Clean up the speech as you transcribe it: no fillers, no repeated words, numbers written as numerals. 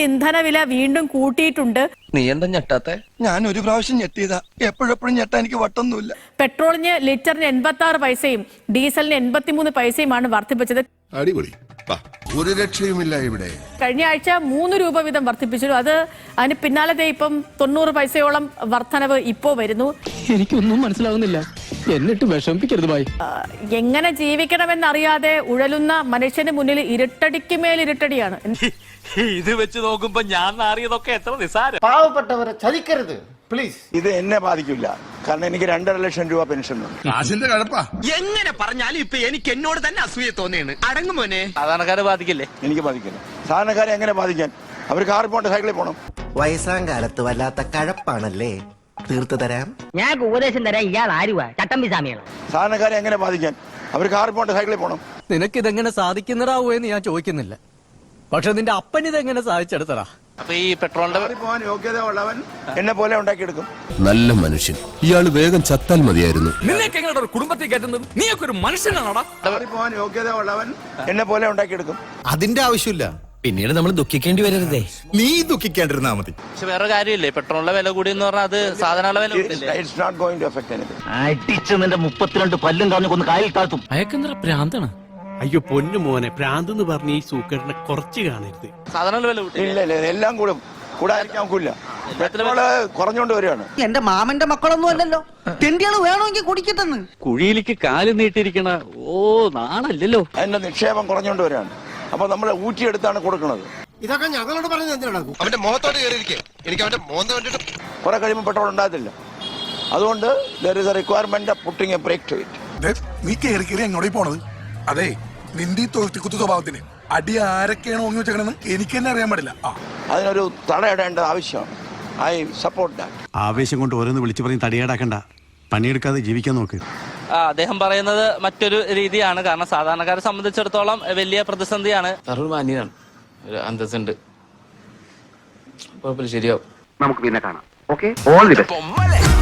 ഇന്ധനവില വീണ്ടും കൂട്ടിയിട്ടുണ്ട്. നീ എന്താ ഞെട്ടാത്തെ? ഞാൻ ഒരു പ്രാവശ്യം ഞെട്ടിയതാ, എപ്പോഴെപ്പോഴും ഞെട്ടാ എനിക്ക് വട്ടൊന്നുമില്ല. പെട്രോളിന് ലിറ്ററിന് 86 പൈസയും ഡീസലിന് 83 പൈസയുമാണ് വർദ്ധിപ്പിച്ചത്. അടിപൊളി, ഒരു രക്ഷയുമില്ല ഇവിടെ. കഴിഞ്ഞ ആഴ്ച 3 രൂപ വീതം വർദ്ധിപ്പിച്ചു. അതിന് പിന്നാലെ ഇപ്പം 90 പൈസയോളം വർധനവ് ഇപ്പോ വരുന്നു. എനിക്കൊന്നും മനസ്സിലാവുന്നില്ല, എന്നിട്ട് വിഷമിപ്പിക്കരുത് ഭായി. എങ്ങനെ ജീവിക്കണമെന്നറിയാതെ ഉഴലുന്ന മനുഷ്യന് മുന്നിൽ ഇരുട്ടടിക്കുമേൽ ഇരുട്ടടിയാണ്. ഇത് വെച്ച് നോക്കുമ്പോ ഞാൻ നാറിയതൊക്കെ എത്ര നിസാരം. പാവപ്പെട്ടവരെ ചതിക്കരുത് പ്ലീസ്. ഇത് എന്നെ ബാധിക്കില്ല, കാരണം എനിക്ക് 2.5 ലക്ഷം രൂപ പെൻഷൻ ഉണ്ട്. കാശിന്റെ കഴപ്പാ. എങ്ങനെ പറഞ്ഞാലും ഇപ്പൊ എനിക്ക് എന്നോട് തന്നെ അസൂയ തോന്നിയാണ്. അടങ്ങുമോനെ. സാധാരണക്കാരെ ബാധിക്കില്ലേ? എനിക്ക് ബാധിക്കില്ല. സാധാരണക്കാരെ എങ്ങനെ ബാധിക്കാൻ? അവർ കാറിൽ പോകണ്ട, സൈക്കിളിൽ പോകണം. വയസ്സാം കാലത്ത് വല്ലാത്ത കഴപ്പാണല്ലേ, തീർത്തു തരാം. ഞാൻ ഉപദേശം തരാം, ഇയാൾ ആരുവാ? ചട്ടമ്പി സ്വാമിയാണ്. സാധാരണക്കാരെ എങ്ങനെ ബാധിക്കാൻ? അവർ കാറിൽ പോകണ്ട, സൈക്കിളിൽ പോകണം. നിനക്കിതെങ്ങനെ സാധിക്കുന്നതാവൂന്ന് ഞാൻ ചോദിക്കുന്നില്ല, പക്ഷെ നിന്റെ അപ്പൻ ഇതെങ്ങനെ സാധിച്ചെടുത്തടാ? അപ്പൊ ഈ പെട്രോളിന്റെ പോകാൻ യോഗ്യത ഉള്ളവൻ എന്നെ പോലെ ഉണ്ടാക്കിയെടുക്കും. നല്ല മനുഷ്യൻ, ഇയാള് വേഗം ചത്താൽ മതിയായിരുന്നു. നിന്നൊക്കെ എങ്ങനെ ഒരു കുടുംബത്തിൽ കയറ്റുന്നത്? നീയൊക്കെ ഒരു മനുഷ്യനാണോടാ? പോകാൻ യോഗ്യത ഉള്ളവൻ എന്നെ പോലെ ഉണ്ടാക്കിയെടുക്കും. അതിന്റെ ആവശ്യമില്ല, പിന്നീട് നമ്മൾ ദുഃഖിക്കേണ്ടി വരരുതേ. നീ ദുഃഖിക്കാണ്ടിരുന്നാ മതി. പക്ഷെ വേറെ കാര്യമില്ലേ, പെട്രോളിന്റെ വില കൂടി എന്ന് പറഞ്ഞാൽ അത് സാധനങ്ങളുടെ വില കൂടില്ലേ? It's not going to affect anything. അടിച്ച് നിന്റെ 32 പല്ലും കളഞ്ഞു കൊന്ന് കായൽ താഴ്ത്തും. അയക്കെന്തര പ്രാന്താണ്. അയ്യോ പൊന്നു മോനെ, പ്രാന്തെന്ന് പറഞ്ഞ ഈ സൂക്കറിനെ കുറച്ച് കാണരുത്. സാധനങ്ങളുടെ വില കൂട്ടി. ഇല്ല ഇല്ല, എല്ലാം കൂടാതിരിക്കാൻ ഒക്കില്ല. പെട്രോള് കുറഞ്ഞുകൊണ്ട് വരികയാണ്. എന്റെ മാമന്റെ മക്കളൊന്നും അല്ലല്ലോ, തെണ്ടികള് വേണമെങ്കിൽ കുടിക്കട്ടെന്ന്. കുഴിയിലേക്ക് കാല് നീട്ടിരിക്കണ നാണല്ലോ. അതിന്റെ നിക്ഷേപം കുറഞ്ഞുകൊണ്ട് വരികയാണ്. അപ്പൊ നമ്മൾ ഊറ്റിയെടുത്താണ് കൊടുക്കുന്നത്. ഇതൊക്കെ ഞങ്ങളോട് പറഞ്ഞത് എന്തിനാണ്? അവന്റെ മുഖത്തോട്ട് കയറിയിരിക്കേ, എനിക്ക് അവന്റെ മോന്ത കണ്ടിട്ട് കുറെ കഴിയുമ്പോൾ പെട്രോൾ ഉണ്ടാകത്തില്ല. അതുകൊണ്ട് there is a requirement of putting a brake to it. നീ കയറി കയറി എങ്ങോട്ടേ പോണത്? അതെ, നിന്റെ ഈ തൊഴുത്തിക്കുത്തു സ്വഭാവത്തിന് അടി ആരൊക്കെയാണ് ഓങ്ങി വെച്ചേക്കണെന്ന് എനിക്ക് തന്നെ അറിയാൻ പാടില്ല. അതിനൊരു തടയിടേണ്ട ആവശ്യമാണ്. I support that. ആവേശം കൊണ്ട് ഓരോന്ന് വിളിച്ചു പറഞ്ഞ് തടിയേടാക്കണ്ട, പണിയെടുക്കാതെ ജീവിക്കാൻ നോക്ക്. അദ്ദേഹം പറയുന്നത് മറ്റൊരു രീതിയാണ്. കാരണം സാധാരണക്കാരെ സംബന്ധിച്ചിടത്തോളം വലിയ പ്രതിസന്ധിയാണ്. മാന്യനാണ്, ഒരു അന്തസ്സുണ്ട്. കുഴപ്പമില്ല, ശരിയാവും. നമുക്ക് പിന്നെ കാണാം. Okay, all the best.